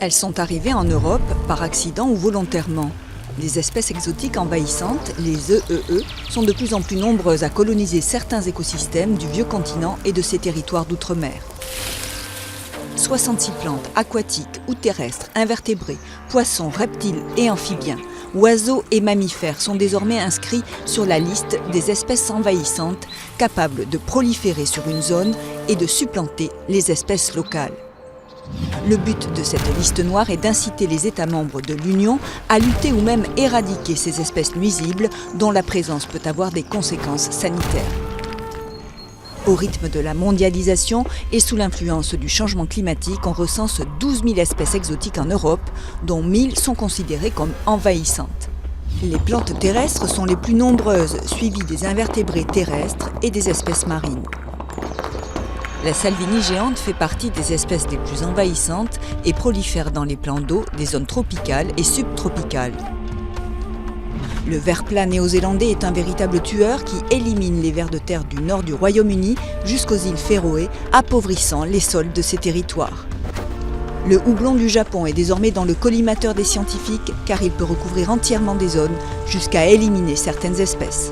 Elles sont arrivées en Europe par accident ou volontairement. Les espèces exotiques envahissantes, les EEE, sont de plus en plus nombreuses à coloniser certains écosystèmes du vieux continent et de ses territoires d'outre-mer. 66 plantes aquatiques ou terrestres, invertébrés, poissons, reptiles et amphibiens, oiseaux et mammifères sont désormais inscrits sur la liste des espèces envahissantes capables de proliférer sur une zone et de supplanter les espèces locales. Le but de cette liste noire est d'inciter les États membres de l'Union à lutter ou même éradiquer ces espèces nuisibles dont la présence peut avoir des conséquences sanitaires. Au rythme de la mondialisation et sous l'influence du changement climatique, on recense 12 000 espèces exotiques en Europe, dont 1 000 sont considérées comme envahissantes. Les plantes terrestres sont les plus nombreuses, suivies des invertébrés terrestres et des espèces marines. La salvinie géante fait partie des espèces les plus envahissantes et prolifère dans les plans d'eau des zones tropicales et subtropicales. Le ver plat néo-zélandais est un véritable tueur qui élimine les vers de terre du nord du Royaume-Uni jusqu'aux îles Féroé, appauvrissant les sols de ces territoires. Le houblon du Japon est désormais dans le collimateur des scientifiques car il peut recouvrir entièrement des zones jusqu'à éliminer certaines espèces.